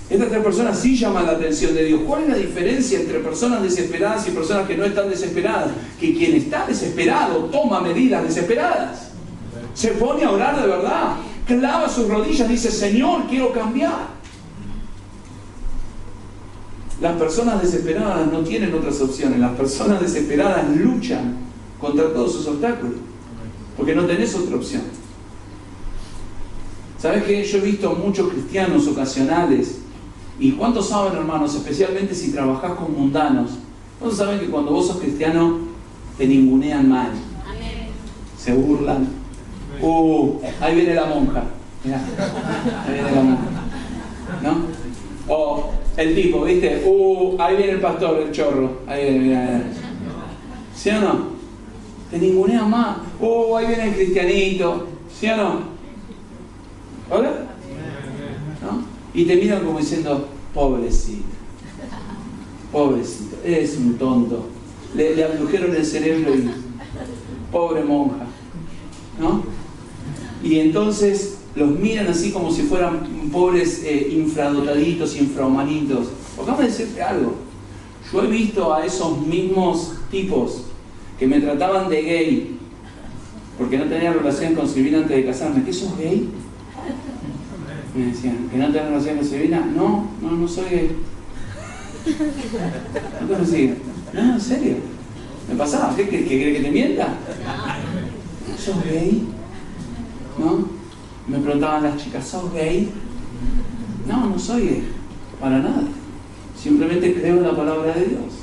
Estas tres personas sí llaman la atención de Dios. ¿Cuál es la diferencia entre personas desesperadas y personas que no están desesperadas? Que quien está desesperado toma medidas desesperadas. Se pone a orar de verdad. Clava sus rodillas, dice, Señor, quiero cambiar. Las personas desesperadas no tienen otras opciones. Las personas desesperadas luchan contra todos sus obstáculos. Porque no tenés otra opción. ¿Sabes qué? Yo he visto muchos cristianos ocasionales. ¿Y cuántos saben, hermanos, especialmente si trabajás con mundanos? ¿Cuántos saben que cuando vos sos cristiano te ningunean mal? Amén. Se burlan. Ahí viene la monja. Mirá, ahí viene la monja. ¿No? O el tipo, ¿viste? Ahí viene el pastor, el chorro. Ahí viene, mirá. ¿Sí o no? Te ningunean más. Ahí viene el cristianito. ¿Sí o no? ¿Hola? ¿No? Y te miran como diciendo, pobrecito, es un tonto. Le abdujeron el cerebro y pobre monja, ¿no? Y entonces los miran así como si fueran pobres infradotaditos, infrahumanitos. Déjame decirte algo. Yo he visto a esos mismos tipos que me trataban de gay porque no tenía relación con Silvina antes de casarme. ¿Qué sos gay? Me decían, ¿que no tenés relación con Silvina? No soy gay. ¿No te conocí? No, en serio. Me pasaba, ¿qué querés que te mienta? ¿Sos gay? ¿No? Me preguntaban las chicas, ¿sos gay? No soy gay. Para nada. Simplemente creo en la palabra de Dios.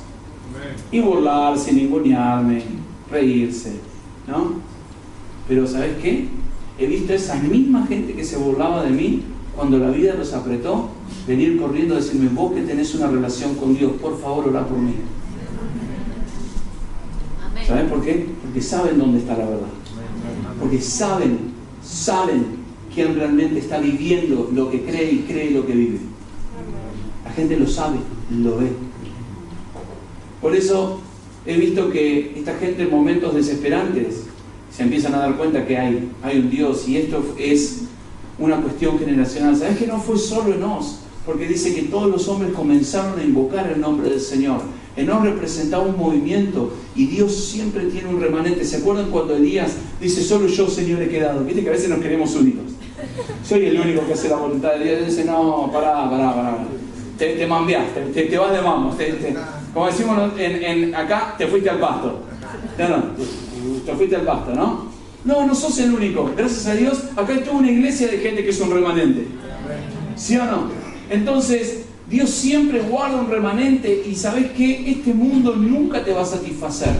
Y burlarse, ningunearme, reírse, ¿no? Pero ¿sabes qué? He visto a esa misma gente que se burlaba de mí cuando la vida los apretó, venir corriendo a decirme, vos que tenés una relación con Dios, por favor, orá por mí. ¿Sabes por qué? Porque saben dónde está la verdad. Porque saben quién realmente está viviendo lo que cree y cree lo que vive. La gente lo sabe, lo ve. Por eso he visto que esta gente en momentos desesperantes se empiezan a dar cuenta que hay un Dios, y esto es una cuestión generacional. ¿Sabes que no fue solo Enós? Porque dice que todos los hombres comenzaron a invocar el nombre del Señor. Enós representaba un movimiento y Dios siempre tiene un remanente. ¿Se acuerdan cuando Elías dice, solo yo, Señor, he quedado? Viste que a veces nos queremos únicos. Soy el único que hace la voluntad de Dios. Y dice, no, pará. Te mambiás, te vas de mamos. Como decimos acá, te fuiste al pasto. Te fuiste al pasto, ¿no? No sos el único. Gracias a Dios, acá hay toda una iglesia de gente que es un remanente. ¿Sí o no? Entonces, Dios siempre guarda un remanente, y ¿sabes qué? Este mundo nunca te va a satisfacer.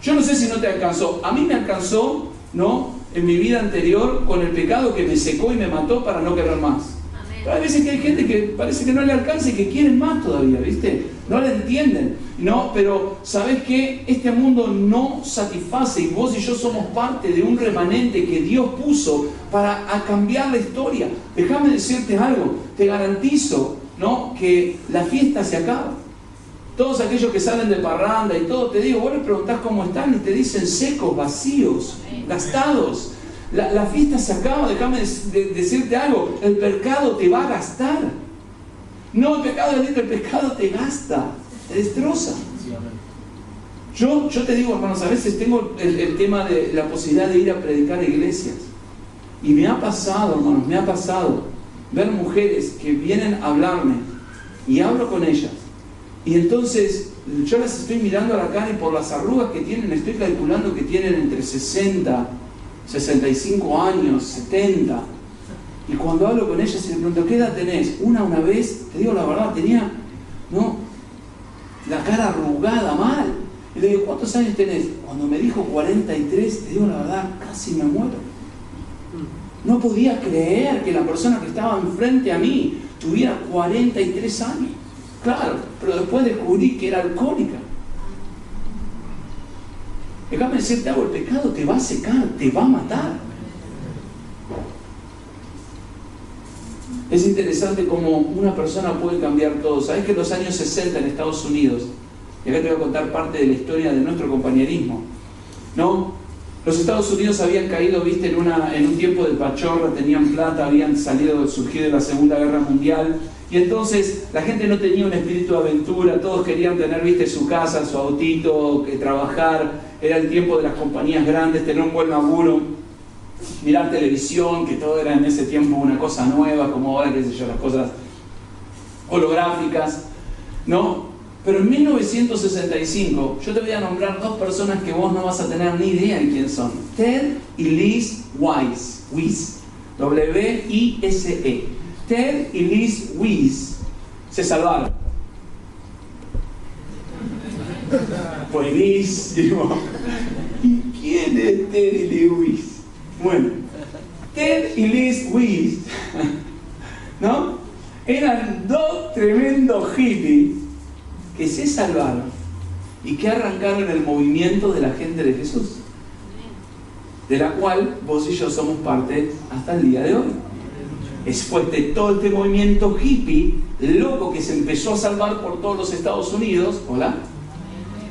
Yo no sé si no te alcanzó. A mí me alcanzó, ¿no? En mi vida anterior, con el pecado que me secó y me mató para no querer más. Pero hay veces que hay gente que parece que no le alcanza y que quieren más todavía, ¿viste? No le entienden, ¿no? Pero ¿sabes qué? Este mundo no satisface y vos y yo somos parte de un remanente que Dios puso para cambiar la historia. Déjame decirte algo, te garantizo, ¿no?, que la fiesta se acaba. Todos aquellos que salen de parranda y todo, te digo, vos les preguntás cómo están y te dicen secos, vacíos, gastados. La fiesta se acaba, déjame decirte algo, el pecado te va a gastar. No, el pecado es lindo, el pecado te gasta, te destroza. Yo te digo, hermanos, a veces tengo el tema de la posibilidad de ir a predicar a iglesias. Y me ha pasado, hermanos, me ha pasado ver mujeres que vienen a hablarme y hablo con ellas. Y entonces yo las estoy mirando a la cara y por las arrugas que tienen, estoy calculando que tienen entre 60, 65 años, 70. Y cuando hablo con ellas y les pregunto, ¿qué edad tenés? Una vez, te digo la verdad, tenía, ¿no?, la cara arrugada mal. Y le digo, ¿cuántos años tenés? Cuando me dijo 43, te digo la verdad, casi me muero. No podía creer que la persona que estaba enfrente a mí tuviera 43 años. Claro, pero después descubrí que era alcohólica. Déjame decirte algo, el pecado te va a secar, te va a matar. Es interesante cómo una persona puede cambiar todo. ¿Sabes que en los años 60 en Estados Unidos, y acá te voy a contar parte de la historia de nuestro compañerismo, ¿no? Los Estados Unidos habían caído, viste, en un tiempo de pachorra, tenían plata, habían surgido de la Segunda Guerra Mundial, y entonces la gente no tenía un espíritu de aventura, todos querían tener, viste, su casa, su autito, trabajar, era el tiempo de las compañías grandes, tener un buen laburo, mirar televisión, que todo era en ese tiempo una cosa nueva, como ahora, qué sé yo, las cosas holográficas, ¿no? Pero en 1965, yo te voy a nombrar dos personas que vos no vas a tener ni idea de quién son. Ted y Liz Wiese. W-I-S-E. Ted y Liz Wiese se salvaron. Pues Liz, digo, ¿y quién es Ted y Liz Wiese? Bueno, Ted y Liz Wiese, ¿no?, eran dos tremendos hippies que se salvaron y que arrancaron el movimiento de la gente de Jesús, de la cual vos y yo somos parte hasta el día de hoy. Fue todo este movimiento hippie loco que se empezó a salvar por todos los Estados Unidos, ¿hola?,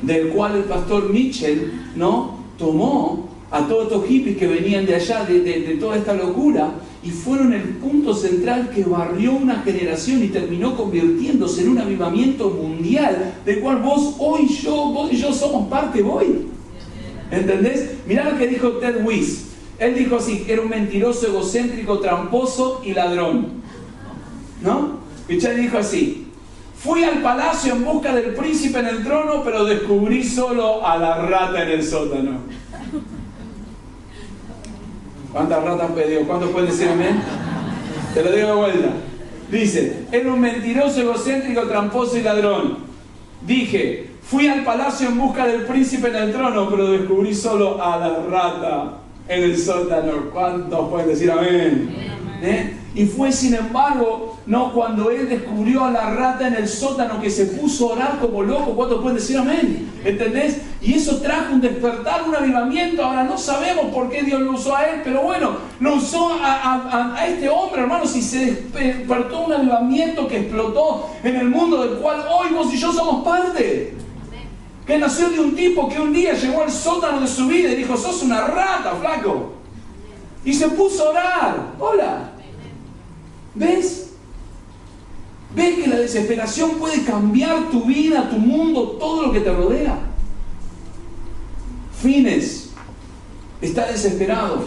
del cual el pastor Mitchell, ¿no?, tomó a todos estos hippies que venían de allá, de toda esta locura, y fueron el punto central que barrió una generación y terminó convirtiéndose en un avivamiento mundial, del cual vos y yo somos parte hoy. ¿Entendés? Mirá lo que dijo Ted Wiese. Él dijo así, que era un mentiroso, egocéntrico, tramposo y ladrón, ¿no? Y él dijo así: fui al palacio en busca del príncipe en el trono, pero descubrí solo a la rata en el sótano. ¿Cuántas ratas pidió? ¿Cuántos pueden decir amén? Te lo digo de vuelta. Dice, era un mentiroso, egocéntrico, tramposo y ladrón. Dije, fui al palacio en busca del príncipe en el trono, pero descubrí solo a la rata en el sótano. ¿Cuántos pueden decir amén? Y fue, sin embargo, no cuando él descubrió a la rata en el sótano que se puso a orar como loco. ¿Cuántos pueden decir amén? ¿Entendés? Y eso trajo un despertar, un avivamiento. Ahora no sabemos por qué Dios lo usó a él, pero bueno, lo usó a este hombre, hermanos, y se despertó un avivamiento que explotó en el mundo del cual hoy vos y yo somos parte. Que nació de un tipo que un día llegó al sótano de su vida y dijo, sos una rata, flaco. Y se puso a orar. Hola. ¿Ves? ¿Ves que la desesperación puede cambiar tu vida, tu mundo, todo lo que te rodea? Fines está desesperado.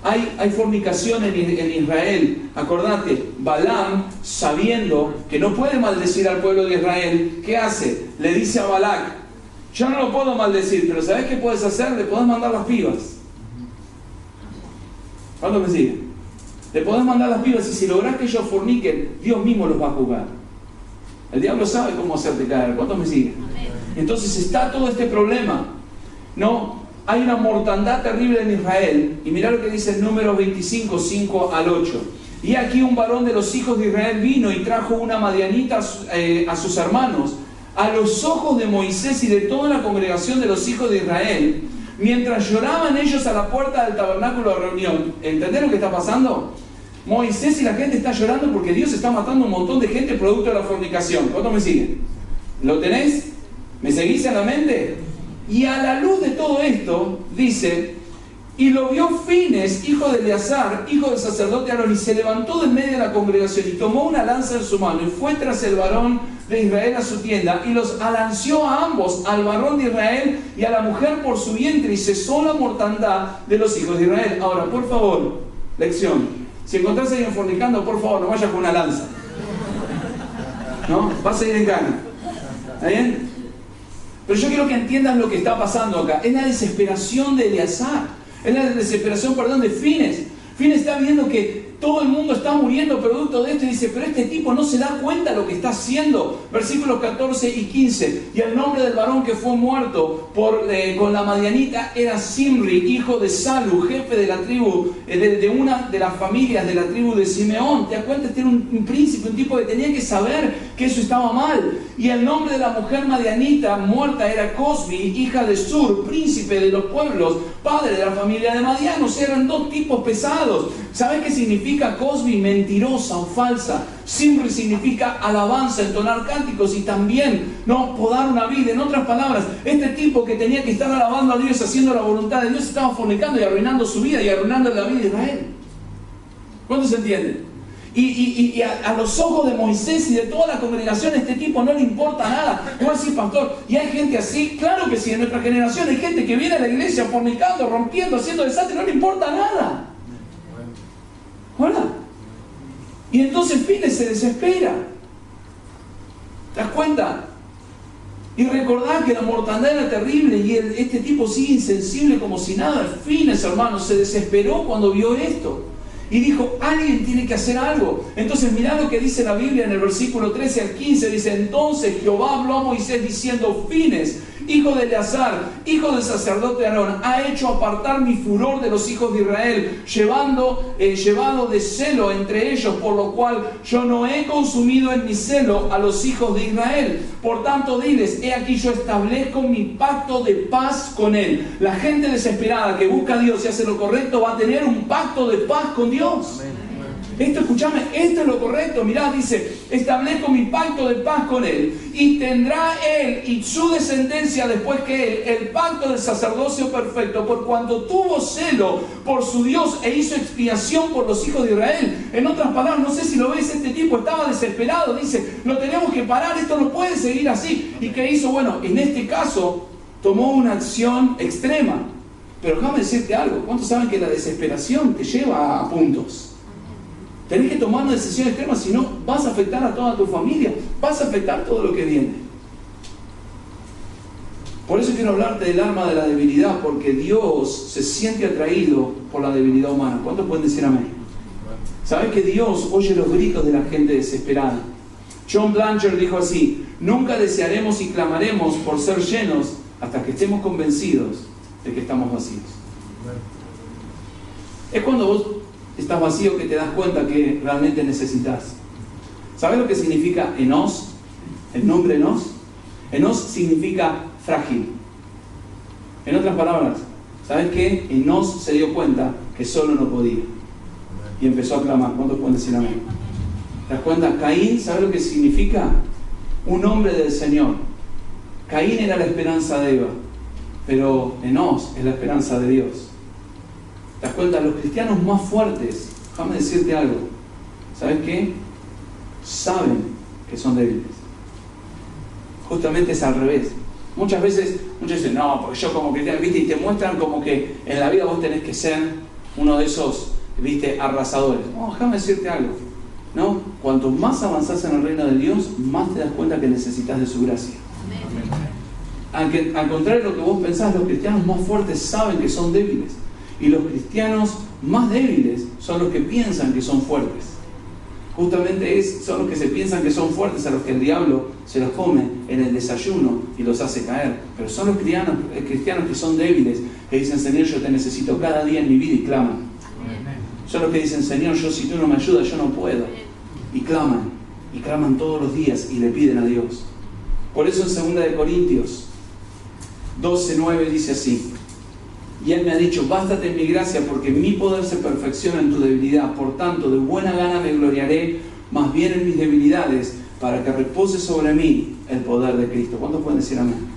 Hay fornicación en Israel. Acordate, Balaam, sabiendo que no puede maldecir al pueblo de Israel, ¿qué hace? Le dice a Balac, yo no lo puedo maldecir, pero ¿sabes qué puedes hacer? Le podés mandar las pibas. ¿Cuánto me sigue? Le podés mandar las pibas y si lográs que ellos forniquen, Dios mismo los va a juzgar. El diablo sabe cómo hacerte caer. ¿Cuánto me sigue? Entonces está todo este problema. No, hay una mortandad terrible en Israel. Y mirá lo que dice el número 25, 5 al 8. Y aquí un varón de los hijos de Israel vino y trajo una madianita a sus hermanos, a los ojos de Moisés y de toda la congregación de los hijos de Israel, mientras lloraban ellos a la puerta del tabernáculo de reunión. ¿Entendés lo que está pasando? Moisés y la gente está llorando porque Dios está matando un montón de gente producto de la fornicación. ¿Cuántos me siguen? ¿Lo tenés? ¿Me seguís en la mente? Y a la luz de todo esto, dice, y lo vio Fines, hijo de Eleazar, hijo del sacerdote Aarón, y se levantó de en medio de la congregación y tomó una lanza en su mano y fue tras el varón de Israel a su tienda y los alanceó a ambos, al varón de Israel y a la mujer por su vientre, y cesó la mortandad de los hijos de Israel. Ahora, por favor, lección: si encontrás a alguien fornicando, por favor, no vayas con una lanza, ¿no? Vas a ir en gana. ¿Está bien? Pero yo quiero que entiendan lo que está pasando acá. Es la desesperación de Eleazar. Es la desesperación, perdón, de Fines. Fines está viendo que todo el mundo está muriendo producto de esto y dice, pero este tipo no se da cuenta de lo que está haciendo. Versículos 14 y 15. Y el nombre del varón que fue muerto con la madianita era Simri, hijo de Salu, jefe de la tribu, de una de las familias de la tribu de Simeón. ¿Te das cuenta? Este era un príncipe, un tipo que tenía que saber que eso estaba mal. Y el nombre de la mujer madianita muerta era Cosbi, hija de Sur, príncipe de los pueblos, padre de la familia de Madián. O sea, eran dos tipos pesados. ¿Sabes qué significa Cosbi? Mentirosa o falsa. Simri significa alabanza, entonar cánticos y también, ¿no?, podar una vida. En otras palabras, este tipo que tenía que estar alabando a Dios, haciendo la voluntad de Dios, estaba fornicando y arruinando su vida y arruinando la vida de Israel. ¿Cuántos se entienden? Y a los ojos de Moisés y de toda la congregación, este tipo no le importa nada. ¿Cómo decir, pastor? ¿Y hay gente así? Claro que sí, en nuestra generación hay gente que viene a la iglesia fornicando, rompiendo, haciendo desastre, no le importa nada. Hola. Y entonces Fines se desespera. ¿Te das cuenta? Y recordad que la mortandad era terrible y este tipo sigue insensible como si nada. Fines, hermanos, se desesperó cuando vio esto. Y dijo, alguien tiene que hacer algo. Entonces mirá lo que dice la Biblia en el versículo 13 al 15. Dice, entonces Jehová habló a Moisés diciendo, Fines, hijo de Eleazar, hijo del sacerdote Aarón, ha hecho apartar mi furor de los hijos de Israel, llevado de celo entre ellos, por lo cual yo no he consumido en mi celo a los hijos de Israel. Por tanto, diles, he aquí yo establezco mi pacto de paz con él. La gente desesperada que busca a Dios y hace lo correcto va a tener un pacto de paz con Dios. Amén. Esto, escúchame, esto es lo correcto. Mirá, dice, establezco mi pacto de paz con él, y tendrá él y su descendencia después que él el pacto del sacerdocio perfecto, por cuanto tuvo celo por su Dios e hizo expiación por los hijos de Israel. En otras palabras, no sé si lo ves, este tipo estaba desesperado, dice, lo tenemos que parar, esto no puede seguir así. ¿Y qué hizo? Bueno, en este caso tomó una acción extrema. Pero déjame decirte algo, ¿cuántos saben que la desesperación te lleva a puntos? Tenés que tomar una decisión extrema, si no vas a afectar a toda tu familia, vas a afectar todo lo que viene. Por eso quiero hablarte del arma de la debilidad, porque Dios se siente atraído por la debilidad humana. ¿Cuántos pueden decir amén? ¿Sabes que Dios oye los gritos de la gente desesperada? John Blanchard dijo así, nunca desearemos y clamaremos por ser llenos hasta que estemos convencidos de que estamos vacíos. Es cuando vos estás vacío que te das cuenta que realmente necesitas. ¿Sabes lo que significa enos? El nombre enos. Enos significa frágil. En otras palabras, ¿sabes qué? Enos se dio cuenta que solo no podía y empezó a clamar. ¿Cuántos pueden decir amén? ¿Te das cuenta? Caín, ¿sabes lo que significa? Un hombre del Señor. Caín era la esperanza de Eva, pero Enos es la esperanza de Dios. ¿Te das cuenta? Los cristianos más fuertes, déjame decirte algo, ¿sabes qué? Saben que son débiles. Justamente es al revés. Muchas veces, muchos dicen, no, porque yo como cristiano, ¿viste? Y te muestran como que en la vida vos tenés que ser uno de esos, ¿viste?, arrasadores. No, déjame decirte algo, ¿no? Cuanto más avanzás en el reino de Dios, más te das cuenta que necesitas de su gracia. Al contrario de lo que vos pensás, los cristianos más fuertes saben que son débiles. Y los cristianos más débiles son los que piensan que son fuertes. Justamente son los que se piensan que son fuertes, a los que el diablo se los come en el desayuno y los hace caer. Pero son los cristianos que son débiles, que dicen, Señor, yo te necesito cada día en mi vida, y claman. Son los que dicen, Señor, si tú no me ayudas, yo no puedo. Y claman todos los días y le piden a Dios. Por eso en 2 Corintios 12:9 dice así: y Él me ha dicho, bástate en mi gracia, porque mi poder se perfecciona en tu debilidad. Por tanto, de buena gana me gloriaré más bien en mis debilidades, para que repose sobre mí el poder de Cristo. ¿Cuántos pueden decir amén?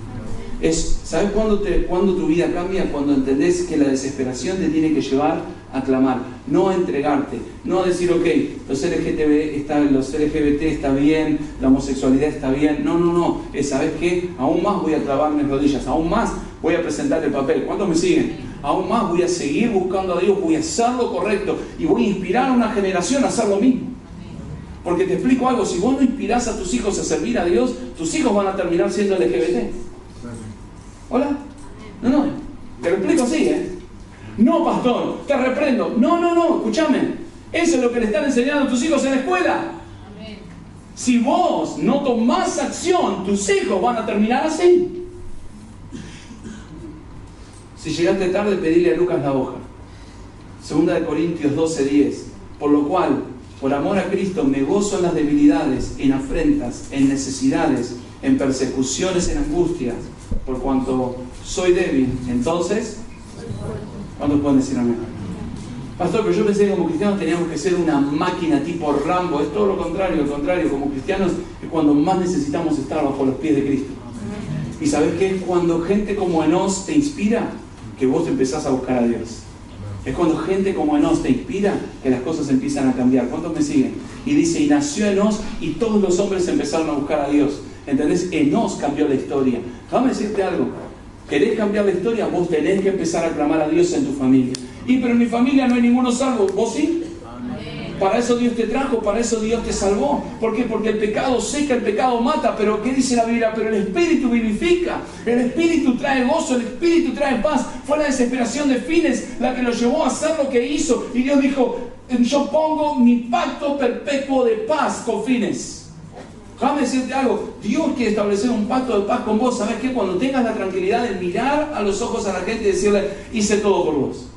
¿Sabes cuándo tu vida cambia? Cuando entendés que la desesperación te tiene que llevar a clamar, no a entregarte, no a decir, ok, los LGBT está bien, la homosexualidad está bien. No. ¿Sabes qué? Aún más voy a clavar mis rodillas, aún más voy a presentar el papel. ¿Cuántos me siguen? Aún más voy a seguir buscando a Dios, voy a hacer lo correcto y voy a inspirar a una generación a hacer lo mismo. Porque te explico algo, si vos no inspirás a tus hijos a servir a Dios, tus hijos van a terminar siendo LGBT. ¿Hola? No, te lo explico así, No, pastor, te reprendo. No, escúchame. Eso es lo que le están enseñando a tus hijos en la escuela. Amén. Si vos no tomás acción, tus hijos van a terminar así. Si llegaste tarde, pedile a Lucas la hoja. 2 Corintios 12:10. Por lo cual, por amor a Cristo, me gozo en las debilidades, en afrentas, en necesidades, en persecuciones, en angustias. Por cuanto soy débil, entonces, ¿cuántos pueden decir amén? Pastor, pero yo pensé que como cristianos teníamos que ser una máquina tipo Rambo. Es todo lo contrario, como cristianos es cuando más necesitamos estar bajo los pies de Cristo. ¿Y sabes qué? Es cuando gente como Enos te inspira, que vos empezás a buscar a Dios. Es cuando gente como Enos te inspira, que las cosas empiezan a cambiar. ¿Cuántos me siguen? Y dice, y nació Enos y todos los hombres empezaron a buscar a Dios. ¿Entendés? Enos cambió la historia. Déjame decirte algo. ¿Querés cambiar la historia? Vos tenés que empezar a clamar a Dios en tu familia. Pero en mi familia no hay ninguno salvo. ¿Vos sí? Amén. Para eso Dios te trajo, para eso Dios te salvó. ¿Por qué? Porque el pecado seca, el pecado mata. Pero ¿qué dice la Biblia? Pero el Espíritu vivifica. El Espíritu trae gozo, el Espíritu trae paz. Fue la desesperación de Fines la que lo llevó a hacer lo que hizo. Y Dios dijo, yo pongo mi pacto perpetuo de paz con Fines. Déjame decirte algo, Dios quiere establecer un pacto de paz con vos. ¿Sabes qué? Cuando tengas la tranquilidad de mirar a los ojos a la gente y decirle, hice todo por vos.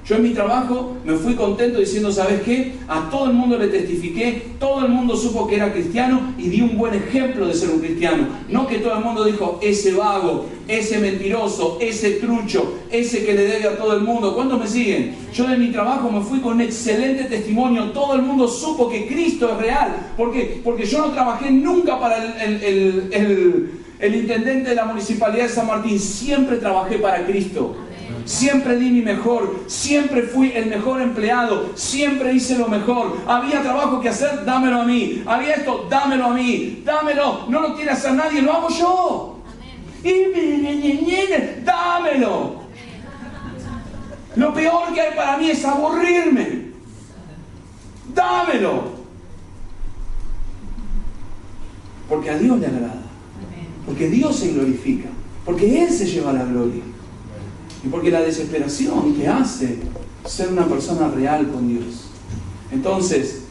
Yo en mi trabajo me fui contento diciendo, ¿sabes qué? A todo el mundo le testifiqué, todo el mundo supo que era cristiano y di un buen ejemplo de ser un cristiano. No que todo el mundo dijo, ese vago, ese mentiroso, ese trucho, ese que le debe a todo el mundo. ¿Cuántos me siguen? Yo de mi trabajo me fui con un excelente testimonio. Todo el mundo supo que Cristo es real. ¿Por qué? Porque yo no trabajé nunca para el intendente de la municipalidad de San Martín. Siempre trabajé para Cristo. Siempre di mi mejor, siempre fui el mejor empleado, siempre hice lo mejor. Había trabajo que hacer, dámelo a mí. Había esto, dámelo a mí. Dámelo, no lo quiere hacer nadie, lo hago yo. Dámelo. Lo peor que hay para mí es aburrirme. Dámelo. Porque a Dios le agrada. Porque Dios se glorifica. Porque Él se lleva la gloria. Y porque la desesperación te hace ser una persona real con Dios. Entonces,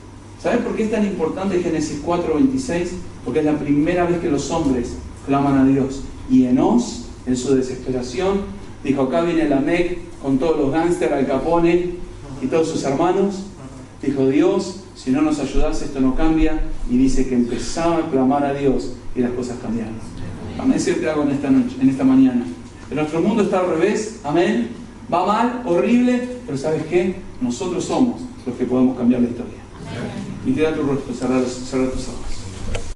¿sabes por qué es tan importante Génesis 4:26? Porque es la primera vez que los hombres claman a Dios. Y Enos, en su desesperación, dijo, acá viene Lamec con todos los gángsters, Al Capone y todos sus hermanos. Dijo, Dios, si no nos ayudas esto no cambia. Y dice que empezaba a clamar a Dios y las cosas cambiaron. Déjame decirte algo en esta mañana. Nuestro mundo está al revés, amén. Va mal, horrible, pero ¿sabes qué? Nosotros somos los que podemos cambiar la historia. Y queda tu rostro, cerrar tus ojos.